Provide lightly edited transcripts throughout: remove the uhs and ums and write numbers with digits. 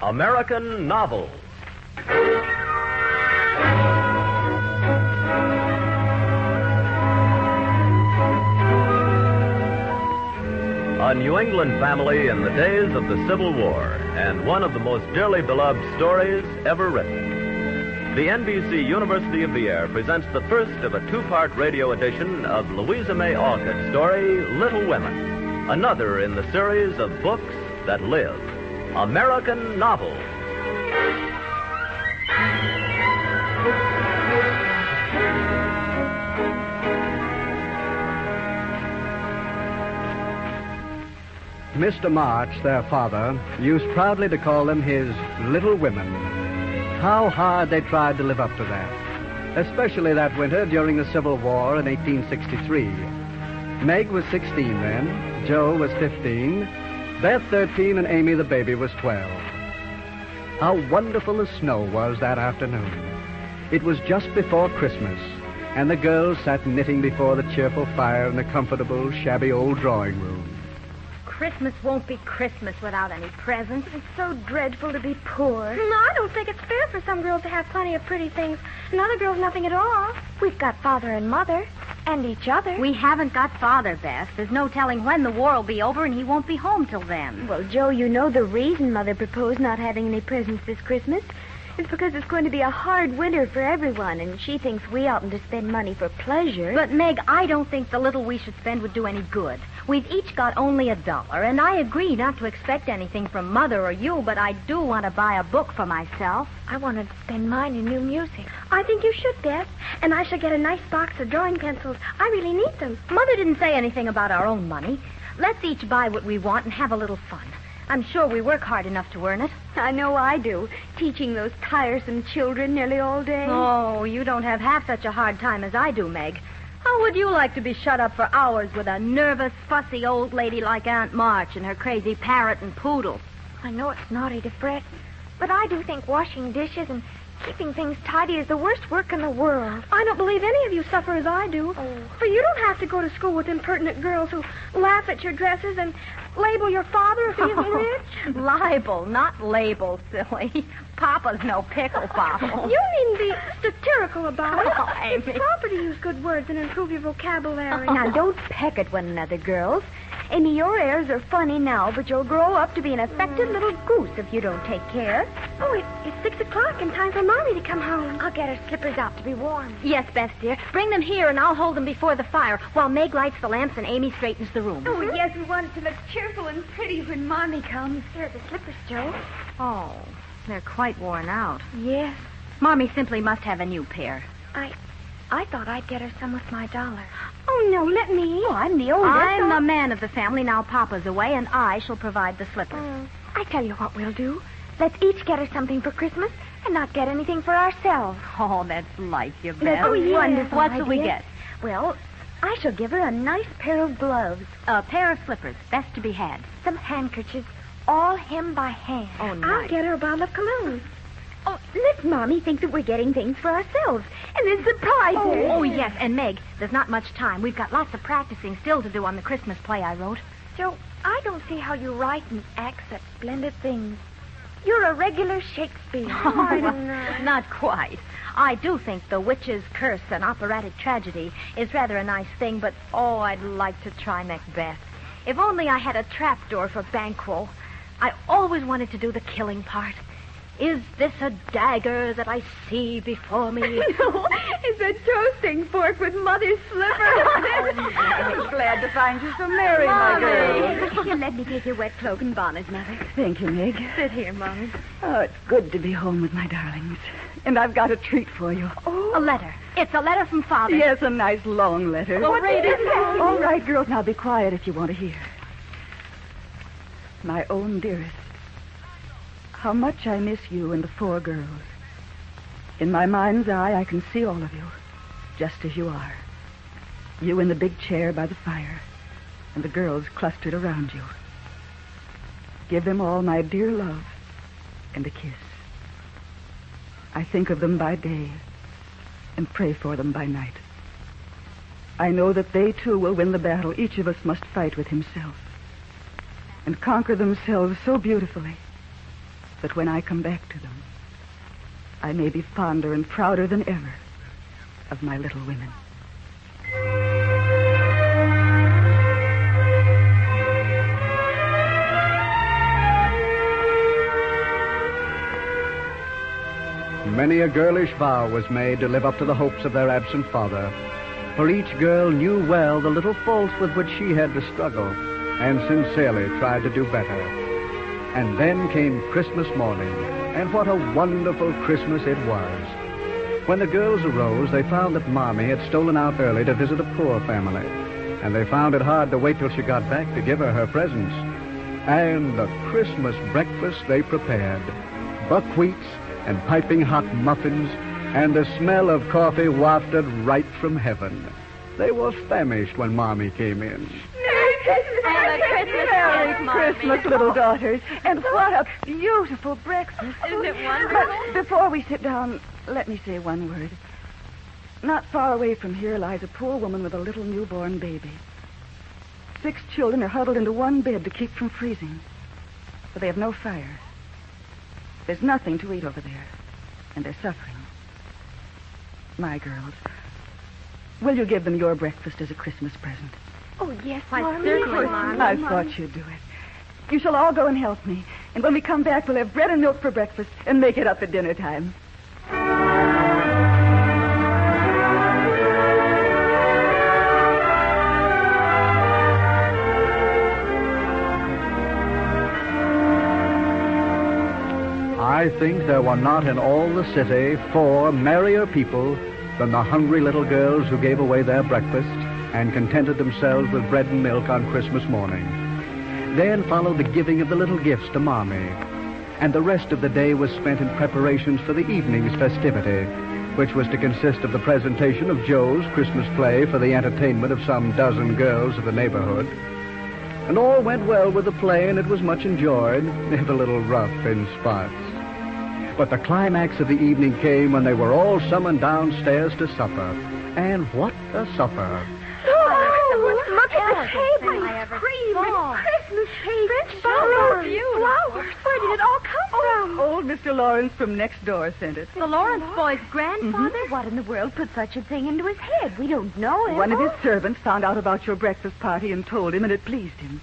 American Novels. A New England family in the days of the Civil War, and one of the most dearly beloved stories ever written. The NBC University of the Air presents the first of a two-part radio edition of Louisa May Alcott's story, Little Women, another in the series of books that live. American Novels. Mr. March, their father, used proudly to call them his little women. How hard they tried to live up to that, especially that winter during the Civil War in 1863. Meg was 16 then, Joe was 15, Beth 13, and Amy the baby was 12. How wonderful the snow was that afternoon. It was just before Christmas, and the girls sat knitting before the cheerful fire in the comfortable, shabby old drawing room. Christmas won't be Christmas without any presents. It's so dreadful to be poor. No, I don't think it's fair for some girls to have plenty of pretty things and other girls nothing at all. We've got Father and Mother and each other. We haven't got Father, Beth. There's no telling when the war will be over, and he won't be home till then. Well, Joe, you know the reason Mother proposed not having any presents this Christmas. It's because it's going to be a hard winter for everyone, and she thinks we oughtn't to spend money for pleasure. But, Meg, I don't think the little we should spend would do any good. We've each got only $1, and I agree not to expect anything from Mother or you, but I do want to buy a book for myself. I want to spend mine in new music. I think you should, Beth. And I shall get a nice box of drawing pencils. I really need them. Mother didn't say anything about our own money. Let's each buy what we want and have a little fun. I'm sure we work hard enough to earn it. I know I do, teaching those tiresome children nearly all day. Oh, you don't have half such a hard time as I do, Meg. How would you like to be shut up for hours with a nervous, fussy old lady like Aunt March and her crazy parrot and poodle? I know it's naughty to fret, but I do think washing dishes and keeping things tidy is the worst work in the world. I don't believe any of you suffer as I do. Oh. For you don't have to go to school with impertinent girls who laugh at your dresses and label your father if he isn't rich. Libel, not label, silly. Papa's no pickle bottle. You needn't be satirical about it. Oh, Amy. It's proper to use good words and improve your vocabulary. Now, don't peck at one another, girls. Amy, your airs are funny now, but you'll grow up to be an affected little goose if you don't take care. Oh, it's 6 o'clock and time for Mommy to come home. I'll get her slippers out to be warm. Yes, Beth, dear. Bring them here, and I'll hold them before the fire while Meg lights the lamps and Amy straightens the room. Oh, yes, we want it to look cheerful and pretty when Mommy comes. Here are the slippers, Joe. Oh, they're quite worn out. Yes. Mommy simply must have a new pair. I thought I'd get her some with my $1. Oh, no, let me. Oh, I'm the oldest. I'm the man of the family. Now Papa's away, and I shall provide the slippers. I tell you what we'll do. Let's each get her something for Christmas and not get anything for ourselves. Oh, that's like you, Beth. That's a wonderful What idea. shall we get? Well, I shall give her a nice pair of gloves, A pair of slippers, best to be had. some handkerchiefs, all hemmed by hand. Oh, I'll nice. get her a bottle of cologne. Oh, let Mommy think that we're getting things for ourselves and then surprise her. Oh, yes, and Meg, there's not much time. We've got lots of practicing still to do on the Christmas play I wrote. Joe, I don't see how you write and act such splendid things. You're a regular Shakespeare. Not quite. I do think The Witch's Curse, an operatic tragedy, is rather a nice thing, but, I'd like to try Macbeth. If only I had a trapdoor for Banquo. I always wanted to do the killing part. Is this a dagger that I see before me? No, it's a toasting fork with Mother's slipper on it. I'm glad to find you so merry, my girl. Here, let me take your wet cloak and bonnet, Mother. Thank you, Meg. Sit here, Mommy. Oh, it's good to be home with my darlings. And I've got a treat for you. A letter. It's a letter from Father. Yes, a nice long letter. Well, read it. All right, girls, now be quiet if you want to hear. My own dearest, how much I miss you and the 4 girls. In my mind's eye, I can see all of you, just as you are. You in the big chair by the fire, and the girls clustered around you. Give them all my dear love and a kiss. I think of them by day and pray for them by night. I know that they, too, will win the battle each of us must fight with himself and conquer themselves so beautifully that when I come back to them, I may be fonder and prouder than ever of my little women. Many a girlish vow was made to live up to the hopes of their absent father, for each girl knew well the little faults with which she had to struggle, and sincerely tried to do better. And then came Christmas morning, and what a wonderful Christmas it was. When the girls arose, they found that Mommy had stolen out early to visit a poor family, and they found it hard to wait till she got back to give her presents. And the Christmas breakfast they prepared, buckwheats and piping hot muffins, and the smell of coffee wafted right from heaven. They were famished when Mommy came in. Merry Christmas, little daughters. And what a beautiful breakfast. Isn't it wonderful? But before we sit down, let me say one word. Not far away from here lies a poor woman with a little newborn baby. 6 children are huddled into one bed to keep from freezing, but they have no fire. There's nothing to eat over there, and they're suffering. My girls, will you give them your breakfast as a Christmas present? Oh, yes, Why, Mommy. certainly, Mommy. I thought you'd do it. You shall all go and help me, and when we come back, we'll have bread and milk for breakfast and make it up at dinner time. I think there were not in all the city 4 merrier people than the hungry little girls who gave away their breakfast and contented themselves with bread and milk on Christmas morning. Then followed the giving of the little gifts to Mommy, and the rest of the day was spent in preparations for the evening's festivity, which was to consist of the presentation of Joe's Christmas play for the entertainment of some dozen girls of the neighborhood. And all went well with the play, and it was much enjoyed, if a little rough in spots. But the climax of the evening came when they were all summoned downstairs to supper. And what a supper! Oh, look at the table. I ever Cream saw. and Christmas cake. flowers. Flowers. Where did it all come from? Old Mr. Lawrence from next door sent it. The Lawrence boy's grandfather? What in the world put such a thing into his head? We don't know him. One of his servants found out about your breakfast party and told him, and it pleased him.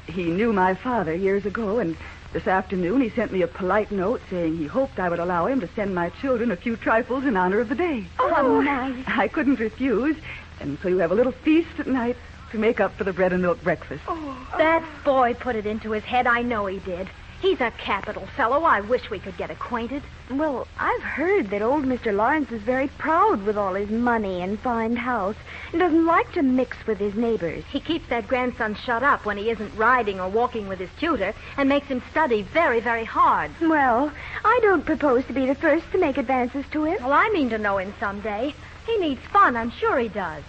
He knew my father years ago, and this afternoon he sent me a polite note saying he hoped I would allow him to send my children a few trifles in honor of the day. Oh, nice. I couldn't refuse, and so you have a little feast at night to make up for the bread and milk breakfast. That boy put it into his head. I know he did. He's a capital fellow. I wish we could get acquainted. Well, I've heard that old Mr. Lawrence is very proud with all his money and fine house and doesn't like to mix with his neighbors. He keeps that grandson shut up when he isn't riding or walking with his tutor and makes him study very, very hard. Well, I don't propose to be the first to make advances to him. Well, I mean to know him someday. He needs fun. I'm sure he does.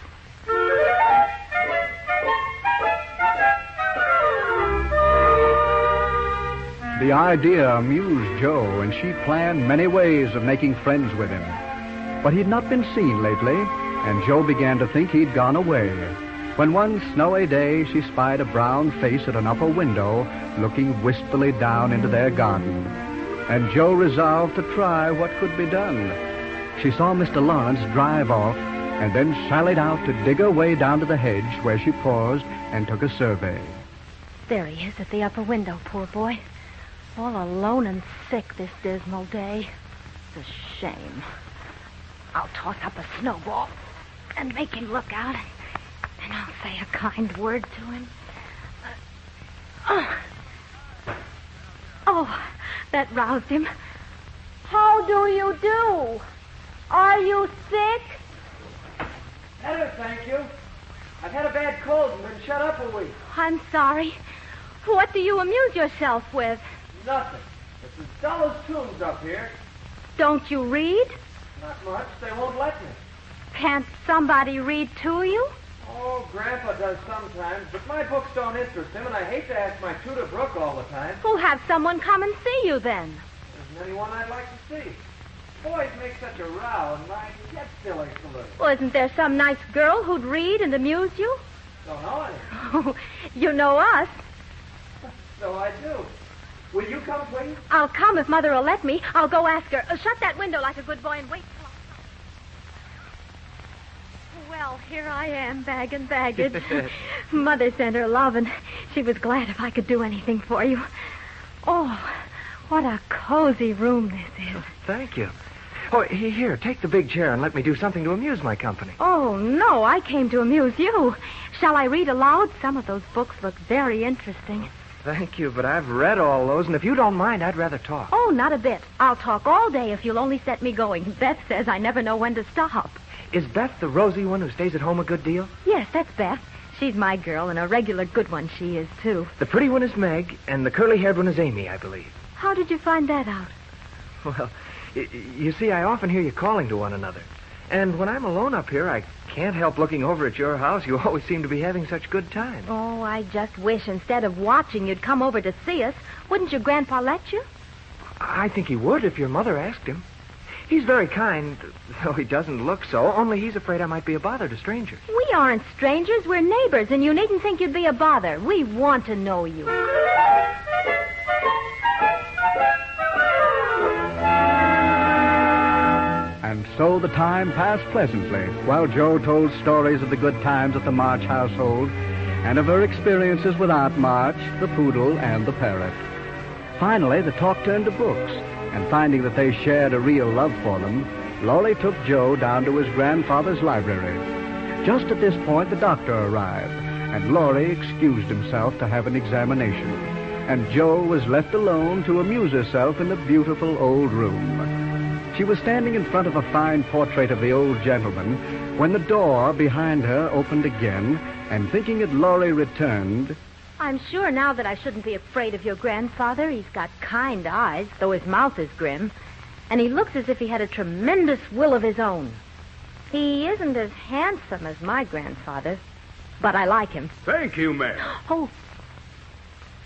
The idea amused Joe, and she planned many ways of making friends with him. But he'd not been seen lately, and Joe began to think he'd gone away. When one snowy day she spied a brown face at an upper window, looking wistfully down into their garden. And Joe resolved to try what could be done. She saw Mr. Lawrence drive off, and then sallied out to dig her way down to the hedge, where she paused and took a survey. There he is at the upper window, poor boy. All alone and sick this dismal day. It's a shame. I'll toss up a snowball and make him look out, and I'll say a kind word to him. Oh, that roused him. How do you do? Are you sick? Better, thank you. I've had a bad cold and been shut up a week. I'm sorry. What do you amuse yourself with? Nothing. It's as dull as tombs up here. Don't you read? Not much. They won't let me. Can't somebody read to you? Oh, Grandpa does sometimes, but my books don't interest him, and I hate to ask my tutor Brooke all the time. We'll have someone come and see you then. There isn't anyone I'd like to see. Boys make such a row, and my head still aches a little. Well, isn't there some nice girl who'd read and amuse you? Don't know any. Oh, you know us. So I do. Will you come, please? I'll come if Mother will let me. I'll go ask her. Shut that window like a good boy and wait till Well, here I am, bag and baggage. Mother sent her love, and she was glad if I could do anything for you. Oh, what a cozy room this is. Thank you. Oh, here, take the big chair and let me do something to amuse my company. Oh, no, I came to amuse you. Shall I read aloud? Some of those books look very interesting. Thank you, but I've read all those, and if you don't mind, I'd rather talk. Oh, not a bit. I'll talk all day if you'll only set me going. Beth says I never know when to stop. Is Beth the rosy one who stays at home a good deal? Yes, that's Beth. She's my girl, and a regular good one she is, too. The pretty one is Meg, and the curly-haired one is Amy, I believe. How did you find that out? Well, you see, I often hear you calling to one another. And when I'm alone up here, I can't help looking over at your house. You always seem to be having such good times. Oh, I just wish instead of watching you'd come over to see us. Wouldn't your grandpa let you? I think he would if your mother asked him. He's very kind, though he doesn't look so, only he's afraid I might be a bother to strangers. We aren't strangers. We're neighbors, and you needn't think you'd be a bother. We want to know you. And so the time passed pleasantly while Jo told stories of the good times at the March household and of her experiences with Aunt March, the poodle, and the parrot. Finally, the talk turned to books, and finding that they shared a real love for them, Laurie took Jo down to his grandfather's library. Just at this point, the doctor arrived, and Laurie excused himself to have an examination, and Jo was left alone to amuse herself in the beautiful old room. She was standing in front of a fine portrait of the old gentleman when the door behind her opened again, and thinking that Laurie returned... I'm sure now that I shouldn't be afraid of your grandfather. He's got kind eyes, though his mouth is grim. And he looks as if he had a tremendous will of his own. He isn't as handsome as my grandfather, but I like him. Thank you, ma'am. Oh,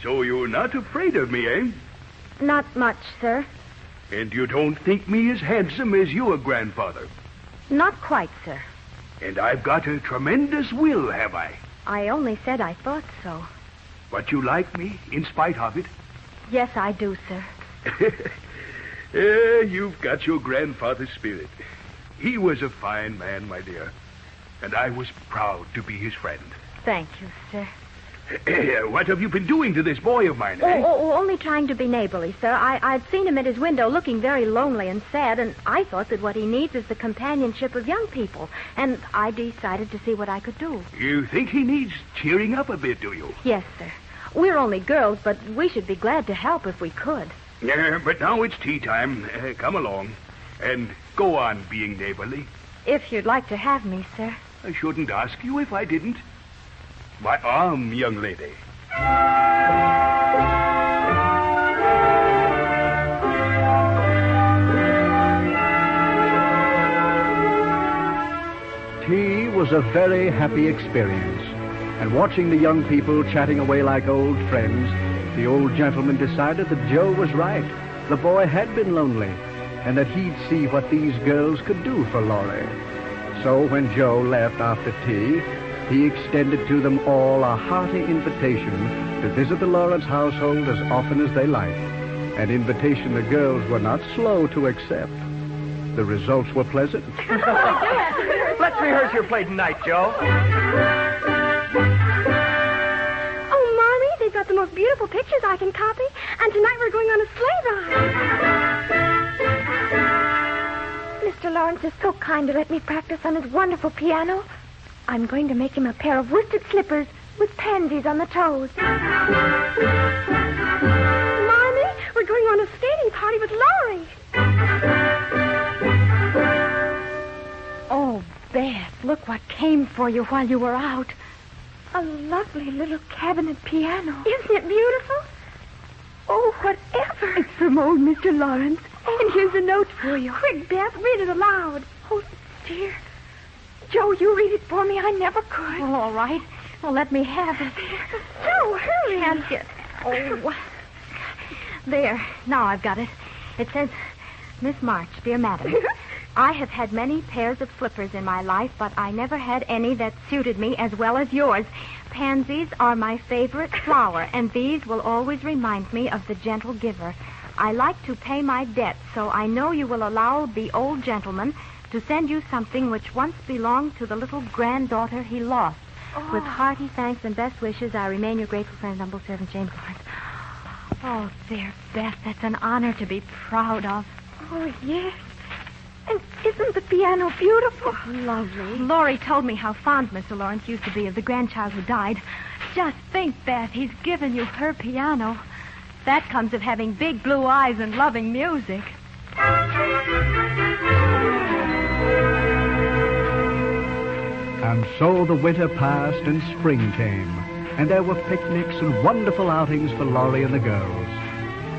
So you're not afraid of me, eh? not much, sir. And you don't think me as handsome as your grandfather? Not quite, sir. And I've got a tremendous will, have I? I only said I thought so. But you like me in spite of it? Yes, I do, sir. You've got your grandfather's spirit. He was a fine man, my dear. And I was proud to be his friend. Thank you, sir. What have you been doing to this boy of mine, eh? Only trying to be neighborly, sir. I'd seen him at his window looking very lonely and sad, and I thought that what he needs is the companionship of young people. And I decided to see what I could do. You think he needs cheering up a bit, do you? Yes, sir. We're only girls, but we should be glad to help if we could. Yeah, but now it's tea time. Come along. And go on being neighborly. If you'd like to have me, sir. I shouldn't ask you if I didn't. My arm, young lady. Tea was a very happy experience, and watching the young people chatting away like old friends, the old gentleman decided that Jo was right. The boy had been lonely, and that he'd see what these girls could do for Laurie. So when Jo left after tea, he extended to them all a hearty invitation to visit the Lawrence household as often as they liked, an invitation the girls were not slow to accept. The results were pleasant. Let's rehearse your play tonight, Jo. Oh, Mommy, they've got the most beautiful pictures I can copy. And tonight we're going on a sleigh ride. Mr. Lawrence is so kind to let me practice on his wonderful piano. I'm going to make him a pair of worsted slippers with pansies on the toes. Mommy, we're going on a skating party with Laurie. Oh, Beth, look what came for you while you were out. A lovely little cabinet piano. Isn't it beautiful? Oh, whatever. It's from old Mr. Lawrence. And here's a note for you. Quick, Beth, read it aloud. Oh, dear. Jo, you read it for me. I never could. Well, all right. Well, let me have it. Jo, hurry. Can't get... Oh, there. Now I've got it. It says, Miss March, dear madam, I have had many pairs of slippers in my life, but I never had any that suited me as well as yours. Pansies are my favorite flower, and these will always remind me of the gentle giver. I like to pay my debts, so I know you will allow the old gentleman to send you something which once belonged to the little granddaughter he lost. Oh. With hearty thanks and best wishes, I remain your grateful friend, humble servant, James Lawrence. Oh, there, Beth, that's an honor to be proud of. Oh, yes. And isn't the piano beautiful? Lovely. Laurie told me how fond Mr. Lawrence used to be of the grandchild who died. Just think, Beth, he's given you her piano. That comes of having big blue eyes and loving music. And so the winter passed and spring came, and there were picnics and wonderful outings for Laurie and the girls.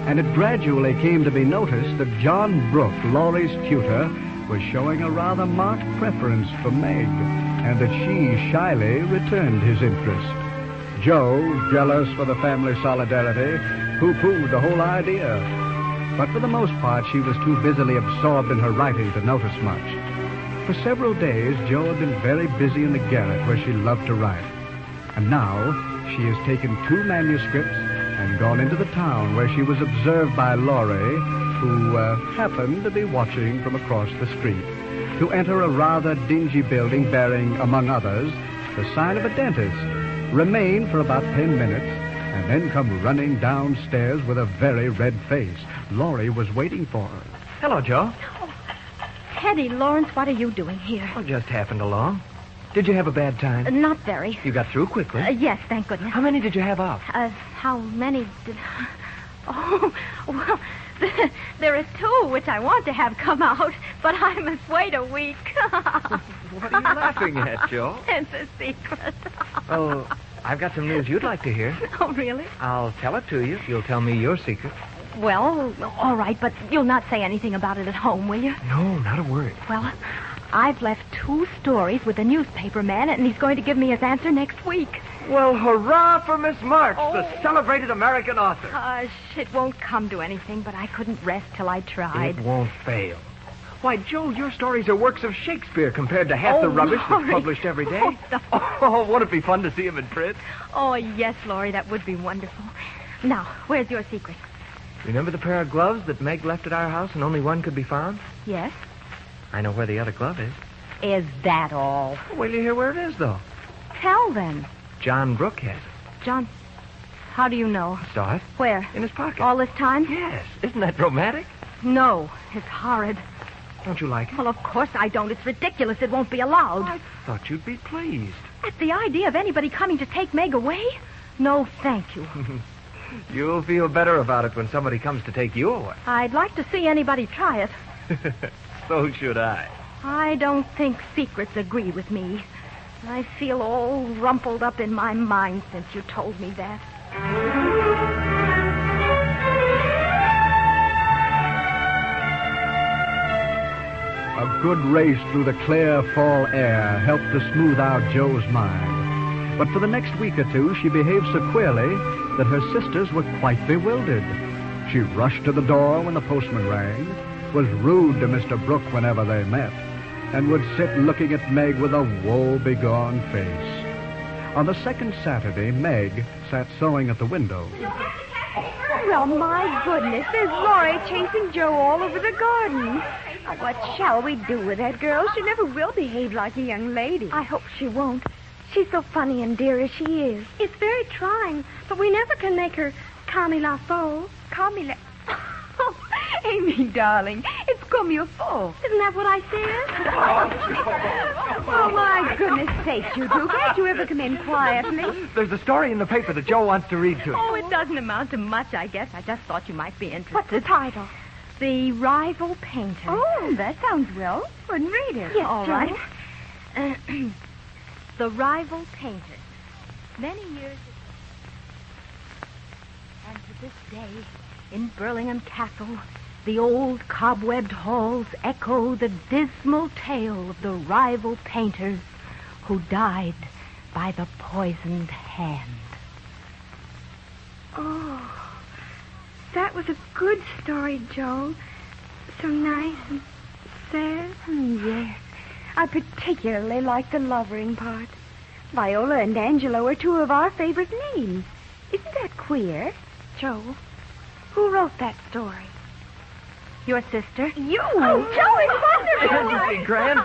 And it gradually came to be noticed that John Brooke, Laurie's tutor, was showing a rather marked preference for Meg, and that she shyly returned his interest. Joe, jealous for the family solidarity, pooh-poohed the whole idea. But for the most part, she was too busily absorbed in her writing to notice much. For several days, Jo had been very busy in the garret where she loved to write. And now she has taken 2 manuscripts and gone into the town where she was observed by Laurie, who happened to be watching from across the street, to enter a rather dingy building bearing, among others, the sign of a dentist, remain for about 10 minutes, and then come running downstairs with a very red face. Laurie was waiting for her. Hello, Joe. Teddy, Lawrence, what are you doing here? Oh, just happened along. Did you have a bad time? Not very. You got through quickly. Yes, thank goodness. How many did you have out? How many did... Oh, well, there are 2 which I want to have come out, but I must wait a week. What are you laughing at, Joe? It's a secret. Well, I've got some news you'd like to hear. Oh, really? I'll tell it to you if you'll tell me your secret. Well, all right, but you'll not say anything about it at home, will you? No, not a word. Well, I've left 2 stories with a newspaper man, and he's going to give me his answer next week. Well, hurrah for Miss March, the celebrated American author. Hush, it won't come to anything, but I couldn't rest till I tried. It won't fail. Why, Joe, your stories are works of Shakespeare compared to half the rubbish that's Laurie. published every day. Oh, no. Oh, won't it be fun to see him in print? Oh, yes, Laurie, that would be wonderful. Now, where's your secret? Remember the pair of gloves that Meg left at our house and only one could be found? Yes? I know where the other glove is. Is that all? Wait till you hear where it is, though. Tell them. John Brooke has it. John, how do you know? Saw it Where? in his pocket. All this time? Yes. Isn't that romantic? No, it's horrid. Don't you like it? Well, of course I don't. It's ridiculous. It won't be allowed. I thought you'd be pleased. At the idea of anybody coming to take Meg away? No, thank you. You'll feel better about it when somebody comes to take you away. I'd like to see anybody try it. So should I. I don't think secrets agree with me. I feel all rumpled up in my mind since you told me that. A good race through the clear fall air helped to smooth out Joe's mind. But for the next week or 2, she behaved so queerly that her sisters were quite bewildered. She rushed to the door when the postman rang, was rude to Mr. Brooke whenever they met, and would sit looking at Meg with a woe-begone face. On the second Saturday, Meg sat sewing at the window. Well, my goodness, there's Laurie chasing Joe all over the garden. What shall we do with that girl? She never will behave like a young lady. I hope she won't. She's so funny and dear as she is. It's very trying, but we never can make her comme il la faut. Comme il... Oh, Amy, darling, it's comme il faut. Isn't that what I said? Oh, my goodness sakes, you two. Can't you ever come in quietly? There's a story in the paper that Joe wants to read to you. Oh, it doesn't amount to much, I guess. I just thought you might be interested. What's the title? The Rival Painter. Oh, that sounds well. Go and read it. Yes, All Joe. right. The Rival Painter. Many years ago. And to this day, in Burlingham Castle, the old cobwebbed halls echo the dismal tale of the rival painters who died by the poisoned hand. Oh, that was a good story, Joe. So nice and sad? Yes. I particularly like the lovering part. Viola and Angelo are two of our favorite names. Isn't that queer? Joe, who wrote that story? Your sister? You! Oh, Joe, it's wonderful! Isn't she grand?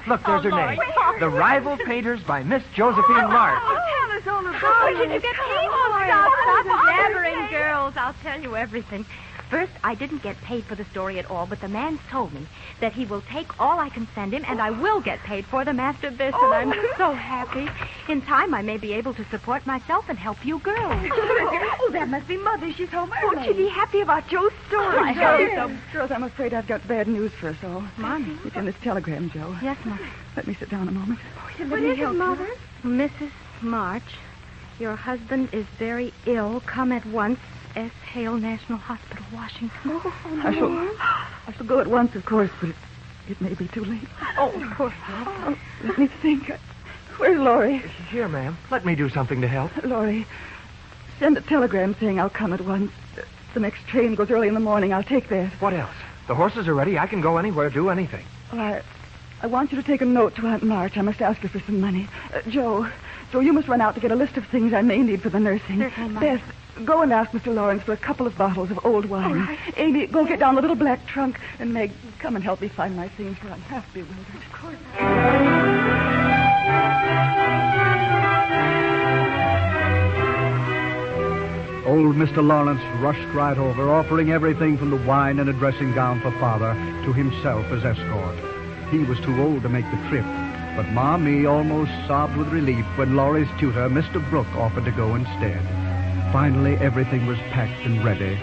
Look, there's her name. The Rival Painters by Miss Josephine March. Tell us all about How it. did you get paid for it? Stop blabbering, girls. I'll tell you everything. First, I didn't get paid for the story at all, but the man told me that he will take all I can send him, and I will get paid for them after this, and I'm so happy. In time, I may be able to support myself and help you girls. Oh, that must be Mother. She's home early. Won't you be happy about Joe's story? I hope so. Girls, I'm afraid I've got bad news for us all. Mommy. It's in this telegram, Joe. Yes, Mother. Let me sit down a moment. What is it, Mother? Mrs. March, your husband is very ill. Come at once. S. Hale National Hospital, Washington. I shall go at once, of course, but it may be too late. Oh, of course. Oh, let me think. Where's Laurie? Here, ma'am. Let me do something to help. Laurie, send a telegram saying I'll come at once. The next train goes early in the morning. I'll take that. What else? The horses are ready. I can go anywhere, do anything. Well, I want you to take a note to Aunt March. I must ask her for some money. Joe, you must run out to get a list of things I may need for the nursing. Certainly, Mother. Beth, go and ask Mr. Lawrence for a couple of bottles of old wine. All right. Amy, go get down the little black trunk. And Meg, come and help me find my things, for I'm half bewildered. Of course. Old Mr. Lawrence rushed right over, offering everything from the wine and a dressing gown for Father to himself as escort. He was too old to make the trip, but Ma Me almost sobbed with relief when Laurie's tutor, Mr. Brooke, offered to go instead. Finally, everything was packed and ready,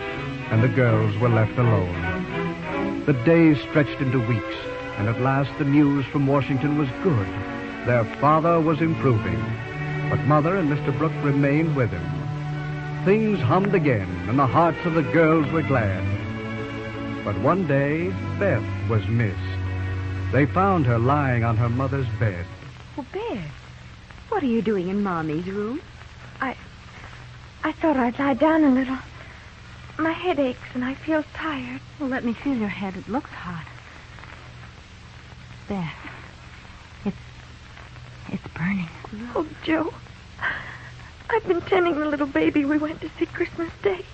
and the girls were left alone. The days stretched into weeks, and at last the news from Washington was good. Their father was improving, but Mother and Mr. Brooke remained with him. Things hummed again, and the hearts of the girls were glad. But one day, Beth was missed. They found her lying on her mother's bed. Well, Beth, what are you doing in Mommy's room? I thought I'd lie down a little. My head aches and I feel tired. Well, let me feel your head. It looks hot. Beth, it's burning. Oh, Joe, I've been tending the little baby we went to see Christmas Day.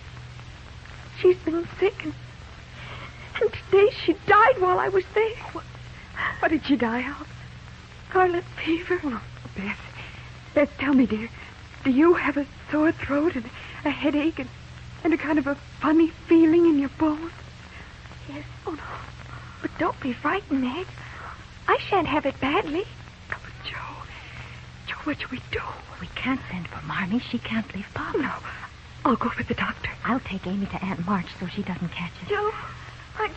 She's been sick, and today she died while I was there. What did she die of? Scarlet fever. Oh, Beth, tell me, dear. Do you have a sore throat and a headache and a kind of a funny feeling in your bones? Yes. Oh, no. But don't be frightened, Meg. I shan't have it badly. Oh, Joe, what shall we do? We can't send for Marmee. She can't leave Papa. No, I'll go for the doctor. I'll take Amy to Aunt March so she doesn't catch it. Joe,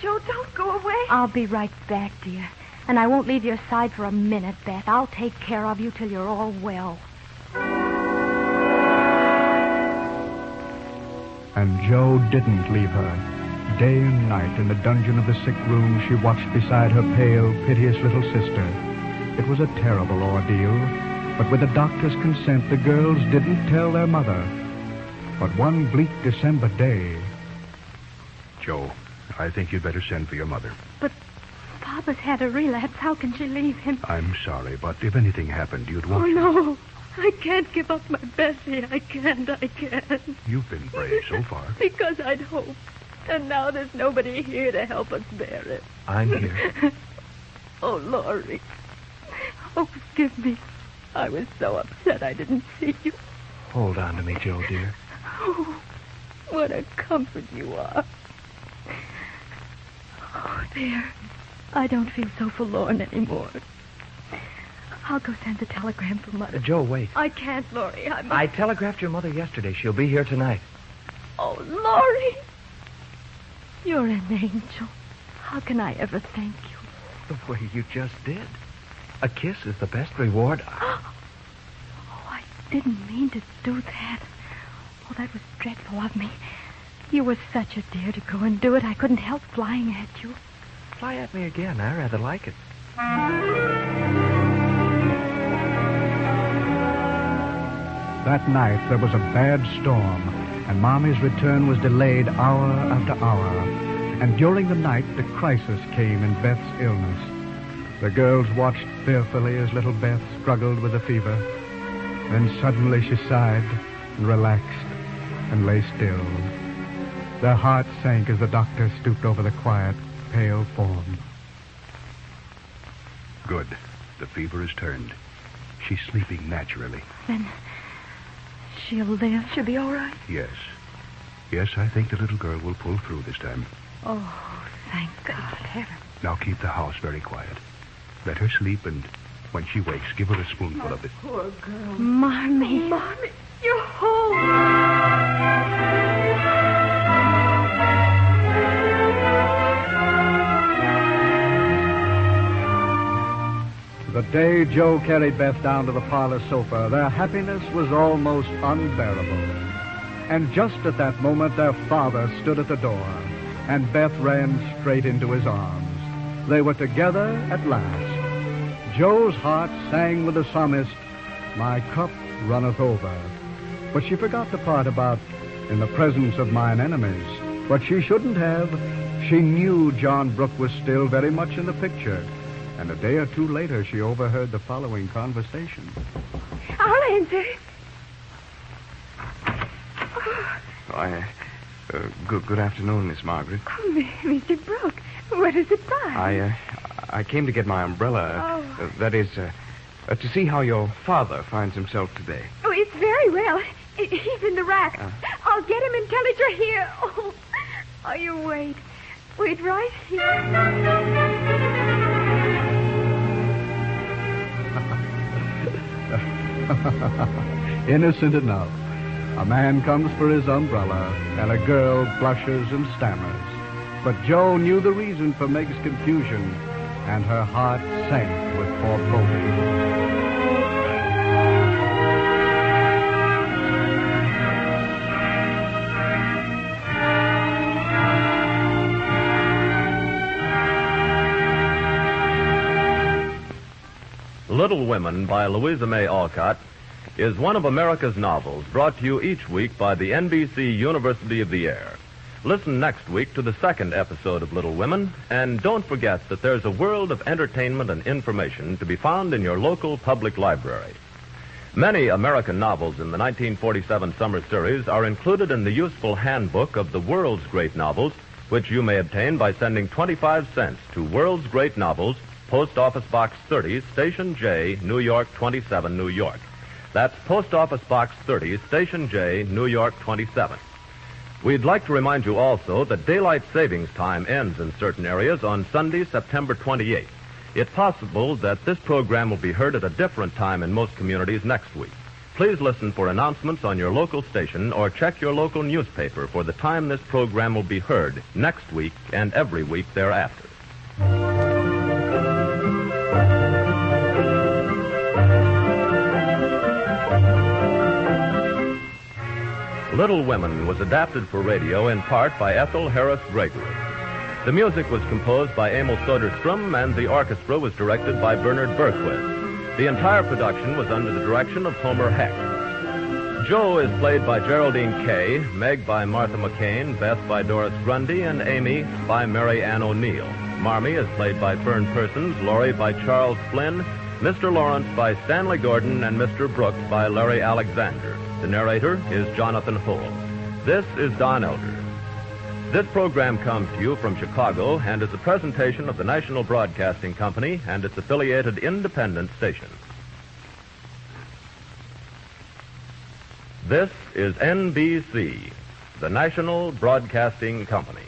Joe, don't go away. I'll be right back, dear. And I won't leave your side for a minute, Beth. I'll take care of you till you're all well. And Joe didn't leave her. Day and night in the dungeon of the sick room, she watched beside her pale, piteous little sister. It was a terrible ordeal, but with the doctor's consent, the girls didn't tell their mother. But one bleak December day... Joe, I think you'd better send for your mother. But Papa's had a relapse. How can she leave him? I'm sorry, but if anything happened, you'd want... No. I can't give up my Bessie. I can't. You've been brave so far. Because I'd hoped. And now there's nobody here to help us bear it. I'm here. Oh, Laurie. Oh, forgive me. I was so upset I didn't see you. Hold on to me, Joe, dear. Oh, what a comfort you are. Oh, there. I don't feel so forlorn anymore. I'll go send a telegram for Mother. Joe, wait. I can't, Laurie. I telegraphed your mother yesterday. She'll be here tonight. Oh, Laurie. You're an angel. How can I ever thank you? The way you just did. A kiss is the best reward. Oh, I didn't mean to do that. Oh, that was dreadful of me. You were such a dear to go and do it. I couldn't help flying at you. Fly at me again. I rather like it. That night, there was a bad storm, and Mommy's return was delayed hour after hour. And during the night, the crisis came in Beth's illness. The girls watched fearfully as little Beth struggled with the fever. Then suddenly she sighed and relaxed and lay still. Their hearts sank as the doctor stooped over the quiet, pale form. Good. The fever has turned. She's sleeping naturally. Then she'll live? She'll be all right? Yes. Yes, I think the little girl will pull through this time. Oh, thank God. Heaven. Now keep the house very quiet. Let her sleep, and when she wakes, give her a spoonful of it. Poor girl. Marmee. Marmee, you're home. The day Joe carried Beth down to the parlor sofa, their happiness was almost unbearable. And just at that moment, their father stood at the door, and Beth ran straight into his arms. They were together at last. Joe's heart sang with the psalmist, "My cup runneth over." But she forgot the part about, "in the presence of mine enemies." But she shouldn't have. She knew John Brooke was still very much in the picture. And a day or two later, she overheard the following conversation. I'll answer. Good afternoon, Miss Margaret. Oh, Mr. Brooke, what is it by? I came to get my umbrella. That is, to see how your father finds himself today. Oh, it's very well. He's in the rack. I'll get him and tell it you're here. Oh, you wait. Wait right here. Innocent enough. A man comes for his umbrella, and a girl blushes and stammers. But Joe knew the reason for Meg's confusion, and her heart sank with foreboding. Little Women by Louisa May Alcott is one of America's novels brought to you each week by the NBC University of the Air. Listen next week to the second episode of Little Women, and don't forget that there's a world of entertainment and information to be found in your local public library. Many American novels in the 1947 summer series are included in the useful handbook of the World's Great Novels, which you may obtain by sending 25 cents to World's Great Novels, Post Office Box 30, Station J, New York 27, New York. That's Post Office Box 30, Station J, New York 27. We'd like to remind you also that daylight savings time ends in certain areas on Sunday, September 28th. It's possible that this program will be heard at a different time in most communities next week. Please listen for announcements on your local station or check your local newspaper for the time this program will be heard next week and every week thereafter. Little Women was adapted for radio in part by Ethel Harris Gregory. The music was composed by Emil Soderstrom, and the orchestra was directed by Bernard Berquist. The entire production was under the direction of Homer Heck. Joe is played by Geraldine Kay, Meg by Martha McCain, Beth by Doris Grundy, and Amy by Mary Ann O'Neill. Marmee is played by Fern Persons, Laurie by Charles Flynn, Mr. Lawrence by Stanley Gordon, and Mr. Brooks by Larry Alexander. The narrator is Jonathan Hull. This is Don Elder. This program comes to you from Chicago and is a presentation of the National Broadcasting Company and its affiliated independent stations. This is NBC, the National Broadcasting Company.